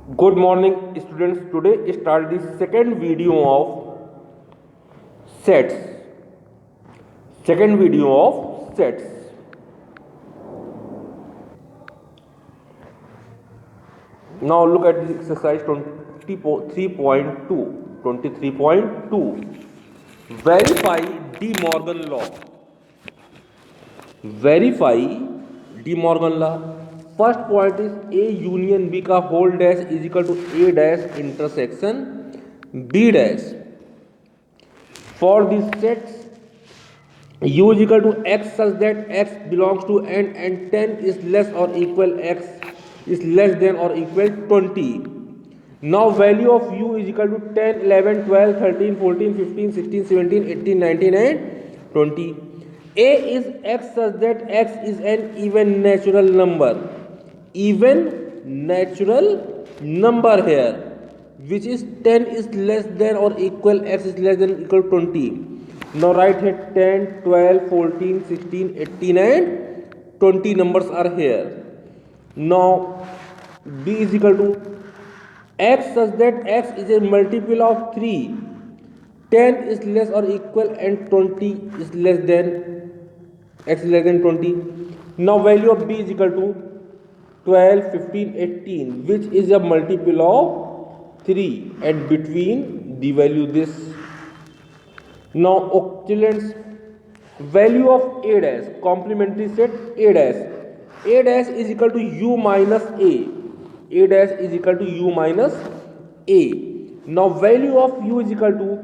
Good morning, students. Today start the second video of sets. Second video of sets. Now look at this exercise 23.2. 23.2. Verify De Morgan law. Verify De Morgan law. First point is A union B का whole dash is equal to A dash intersection B dash. For these sets U is equal to X such that X belongs to N and 10 is less or equal X is less than or equal 20. Now value of U is equal to 10, 11, 12, 13, 14, 15, 16, 17, 18, 19 and 20. A is X such that X is an even natural number. Even natural number here, which is 10 is less than or equal X is less than or equal 20. Now write here 10, 12, 14, 16, 18 and 20 numbers are here. Now B is equal to X such that X is a multiple of 3. 10 is less or equal and 20 is less than X is less than 20. Now value of B is equal to 12, 15, 18, which is a multiple of 3 and between the value this. Now equivalence value of A dash complementary set A dash. A dash is equal to U minus A. A dash is equal to U minus A. Now value of U is equal to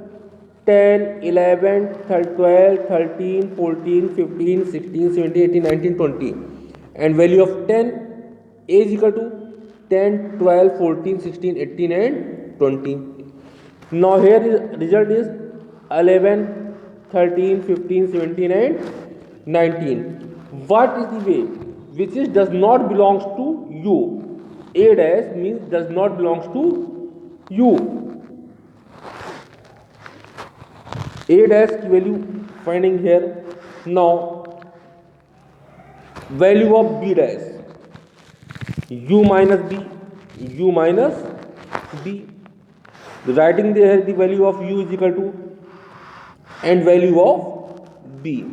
10, 11, 12, 13, 14, 15, 16, 17, 18, 19, 20 and value of 10 A is equal to 10, 12, 14, 16, 18 and 20. Now here is result is 11, 13, 15, 17 and 19. What is the way which is does not belongs to U? A dash means does not belongs to U. A dash की value finding here. Now value of B dash U minus B, U minus B. Writing there the value of U is equal to and value of B.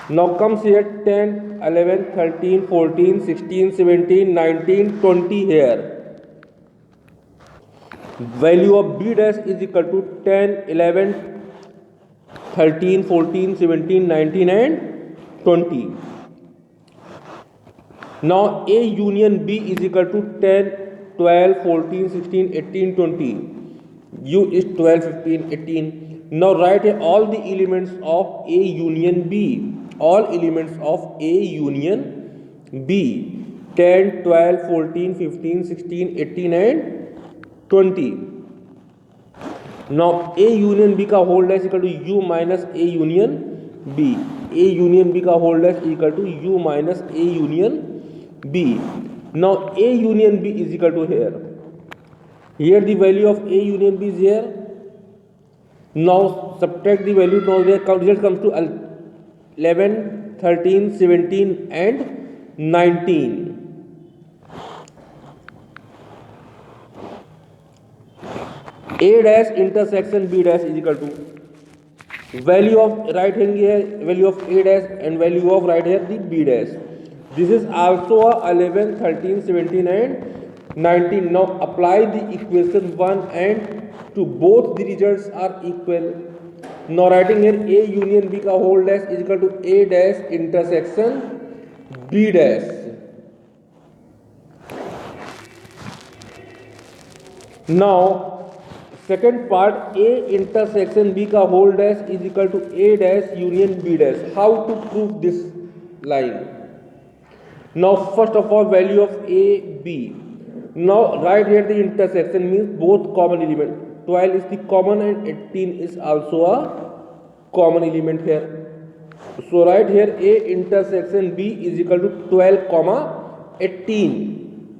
Now comes here 10, 11, 13, 14, 16, 17, 19, 20 here. Value of B dash is equal to 10, 11, 13, 14, 17, 19 and 20. Now A union B is equal to 10, 12, 14, 16, 18, 20. U is 12, 15, 18. Now write all the elements of A union B. All elements of A union B. 10, 12, 14, 15, 16, 18 and 20. Now A union B का whole dash equal to U minus A union B. A union B का whole dash equal to U minus A union B. Now A union B is equal to here. Here the value of A union B is here. Now subtract the value. Now the result comes to 11, 13, 17 and 19. A dash intersection B dash is equal to value of right hand here value of A dash and value of right here the B dash. This is also a 11, 13, 17 and 19. Now apply the equation 1 and 2. Both the results are equal. Now writing here A union B का whole dash is equal to A dash intersection B dash. Now second part A intersection B का whole dash is equal to A dash union B dash. How to prove this line? Now first of all value of A, B. Now write here the intersection means both common element. 12 is the common and 18 is also a common element here. So write here A intersection B is equal to 12 comma 18.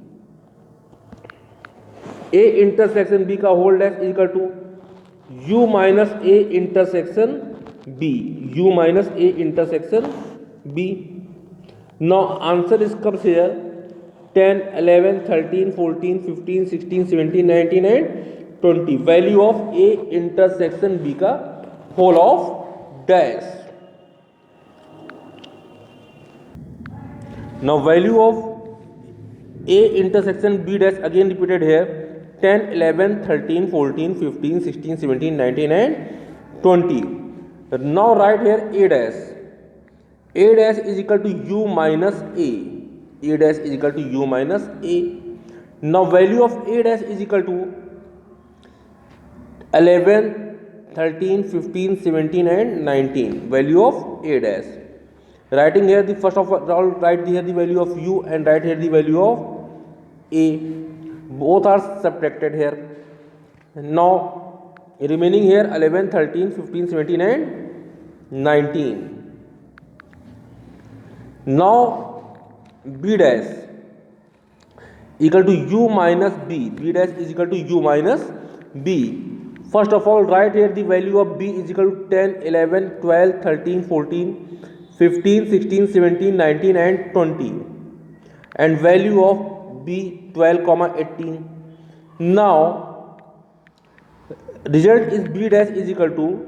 A intersection B का whole dash is equal to U minus A intersection B. U minus A intersection B. Now answer is comes here 10, 11, 13, 14, 15, 16, 17, 19 and 20. Value of A intersection B का whole of dash. Now value of A intersection B dash again repeated here. 10, 11, 13, 14, 15, 16, 17, 19 and 20. Now write here A dash. A dash is equal to U minus A. A dash is equal to U minus A. Now value of A dash is equal to 11, 13, 15, 17 and 19. Value of A dash. Writing here the first of all, write here the value of U and write here the value of A. Both are subtracted here. Now remaining here 11, 13, 15, 17 and 19. Now B dash equal to U minus B. B dash is equal to U minus B. First of all, write here the value of B is equal to 10, 11, 12, 13, 14, 15, 16, 17, 19 and 20. And value of B 12, 18. Now result is B dash is equal to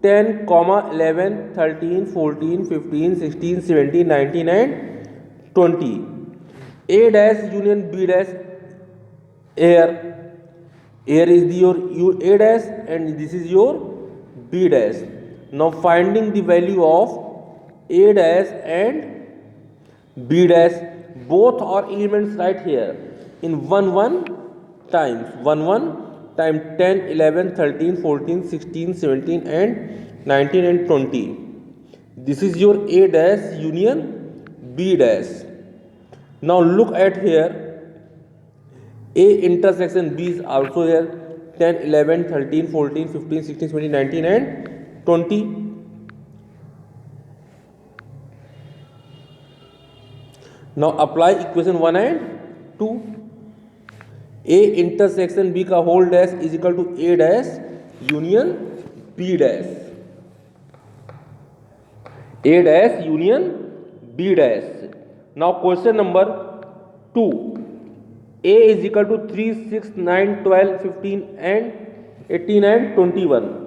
10, 11, 13, 14, 15, 16, 17, 19 and 20. A dash union B dash. Here is your A dash and this is your B dash. Now finding the value of A dash and B dash, both are elements right here in 1 times 10, 11, 13, 14, 16, 17 and 19 and 20. This is your A dash union B dash. Now look at here, A intersection B is also here 10, 11, 13, 14, 15, 16, 17, 19 and 20. Now apply equation 1 and 2. A intersection B का whole dash is equal to A dash union B dash. A dash union B dash. Now question number 2. A is equal to 3, 6, 9, 12, 15 and 18 and 21.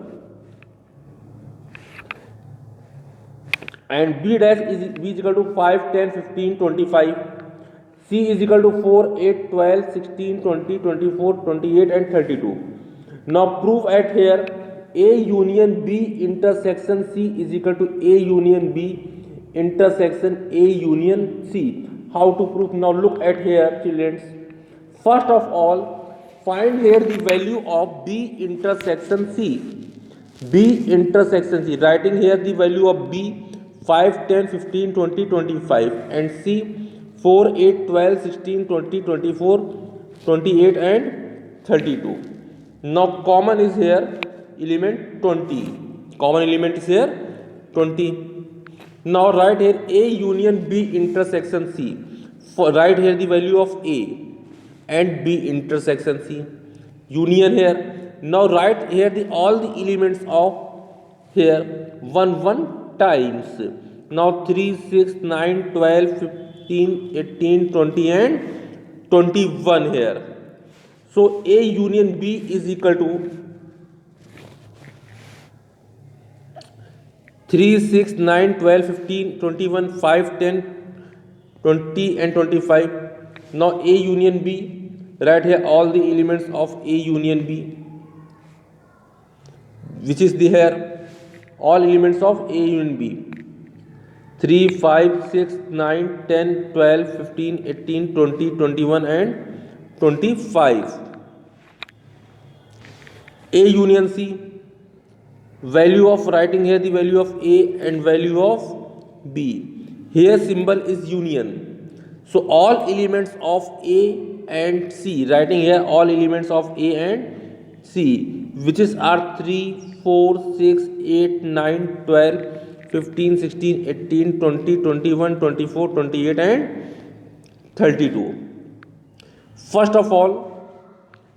And B dash is equal to 5, 10, 15, 25. C is equal to 4, 8, 12, 16, 20, 24, 28 and 32. Now prove at here A union B intersection C is equal to A union B intersection A union C. How to prove? Now look at here, children. First of all, find here the value of B intersection C. B intersection C. Writing here the value of B 5, 10, 15, 20, 25 and C 4, 8, 12, 16, 20, 24, 28 and 32. Now common is here element 20. Common element is here 20. Now write here A union B intersection C. Write here the value of A and B intersection C. Union here. Now write here the all the elements of here 1 times. Now 3, 6, 9, 12, 15, 18, 20 and 21 here. So A union B is equal to 3, 6, 9, 12, 15, 21, 5, 10, 20 and 25. Now A union B, write here all the elements of A union B, which is the here all elements of A union B. 3, 5, 6, 9, 10, 12, 15, 18, 20, 21 and 25. A union C. Value of writing here the value of A and value of B. Here symbol is union. So all elements of A and C. Writing here all elements of A and C, which is are 3, 4, 6, 8, 9, 12, 15, 16, 18, 20, 21, 24, 28 and 32. First of all,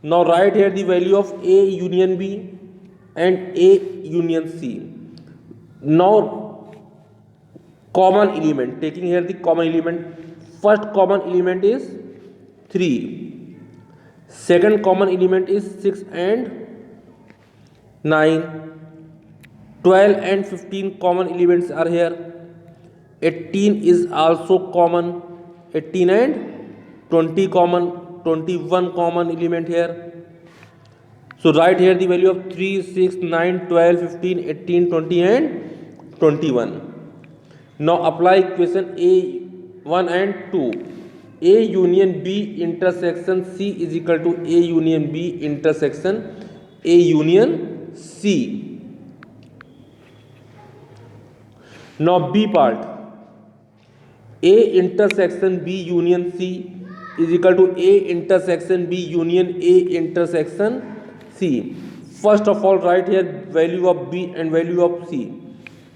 now write here the value of A union B and A union C. Now common element, taking here the common element. First common element is 3. Second common element is 6 and 9. 12 and 15 common elements are here. 18 is also common. 18 and 20 common. 21 common element here. So write here the value of 3, 6, 9, 12, 15, 18, 20 and 21. Now apply equation A1 and 2. A union B intersection C is equal to A union B intersection A union C. Now B part. A intersection B union C is equal to A intersection B union A intersection C. First of all, write here value of B and value of C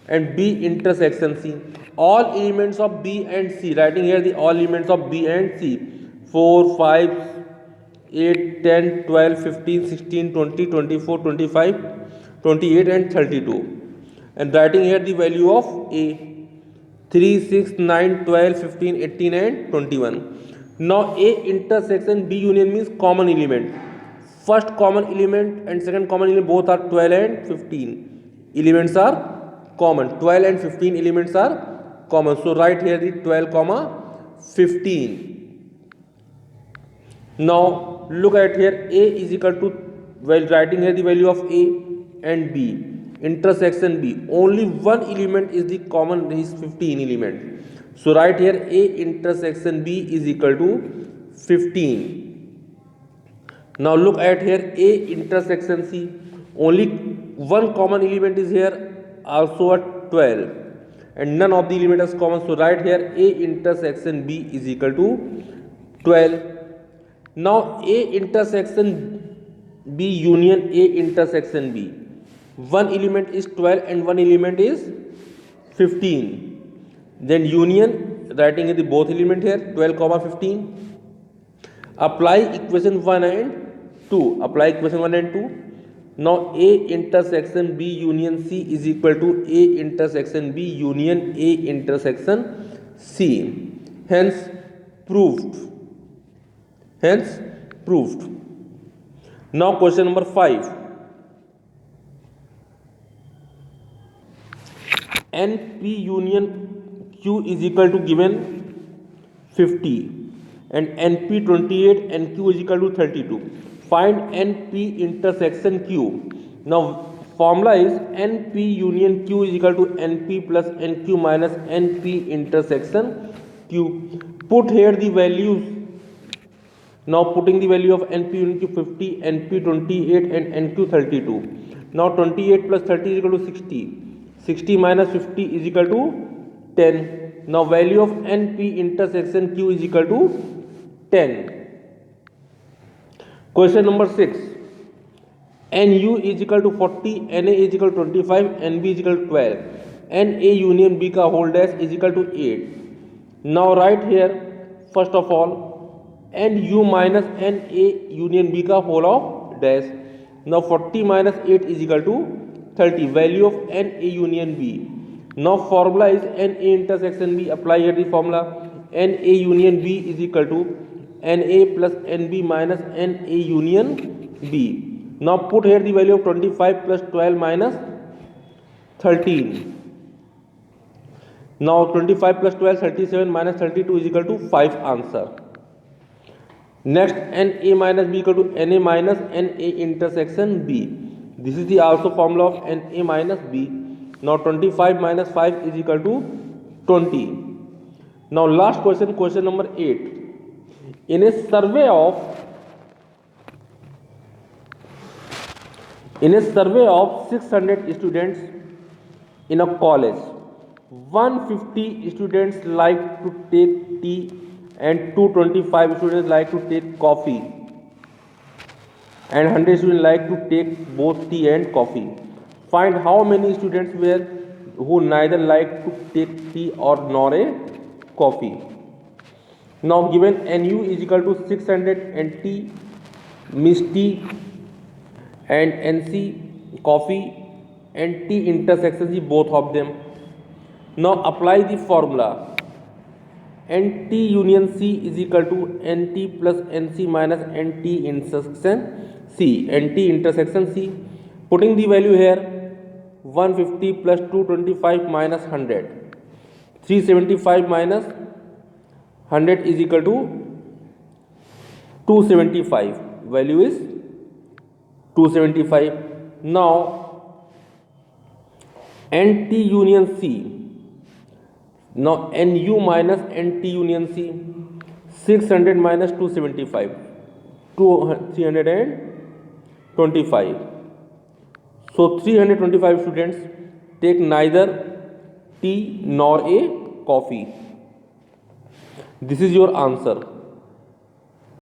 and B intersection C. All elements of B and C, writing here the all elements of B and C. 4, 5, 8, 10, 12, 15, 16, 20, 24, 25, 28 and 32. And writing here the value of A. 3, 6, 9, 12, 15, 18 and 21. Now A intersection B union means common element. First common element and second common element both are 12 and 15. Elements are common. 12 and 15 elements are common. So write here the 12 comma 15. Now look at here A is equal to, while writing here the value of A and B intersection B, only one element is the common, is 15 element. So write here A intersection B is equal to 15. Now look at here A intersection C, only one common element is here, also a 12, and none of the elements is common. So write here A intersection B is equal to 12. Now A intersection B union A intersection B, one element is 12 and one element is 15. Then union, writing in the both element here 12 comma 15. Apply equation 1 and 2. Apply equation 1 and 2. Now A intersection B union C is equal to A intersection B union A intersection C. Hence proved. Hence proved. Now question number 5. NP union Q is equal to given 50 and NP 28 and Q is equal to 32. Find NP intersection Q. Now formula is NP union Q is equal to NP plus NQ minus NP intersection Q. Put here the values. Now putting the value of NP union Q 50, NP 28 and NQ 32. Now 28 plus 30 is equal to 60. 60 minus 50 is equal to 10. Now value of NP intersection Q is equal to 10. Question number 6. NU is equal to 40, NA is equal to 25, NB is equal to 12. NA union B का whole dash is equal to 8. Now write here first of all NU minus NA union B का whole of dash. Now 40 minus 8 is equal to 30. Value of NA union B. Now formula is NA intersection B. Apply here the formula. NA union B is equal to NA plus NB minus NA union B. Now put here the value of 25 plus 12 minus 13. Now 25 plus 12 37 minus 32 is equal to 5 answer. Next NA minus B equal to NA minus NA intersection B. This is the also formula of NA minus B. Now 25 minus 5 is equal to 20. Now last question, question number 8. In a survey of 600 students in a college, 150 students like to take tea and 225 students like to take coffee, and 100 students like to take both tea and coffee. Find how many students were who neither like to take tea or nor a coffee. Now given NU is equal to 600 and T means tea and NC coffee and T intersections both of them. Now apply the formula. NT union C is equal to NT plus NC minus NT intersection C. NT intersection C. Putting the value here, 150 plus 225 minus 100. 375 minus 100 is equal to 275. Value is 275. Now NT union C. Now NU minus NT union C. 600 minus 275. 325. So 325 students take neither tea nor a coffee. This is your answer.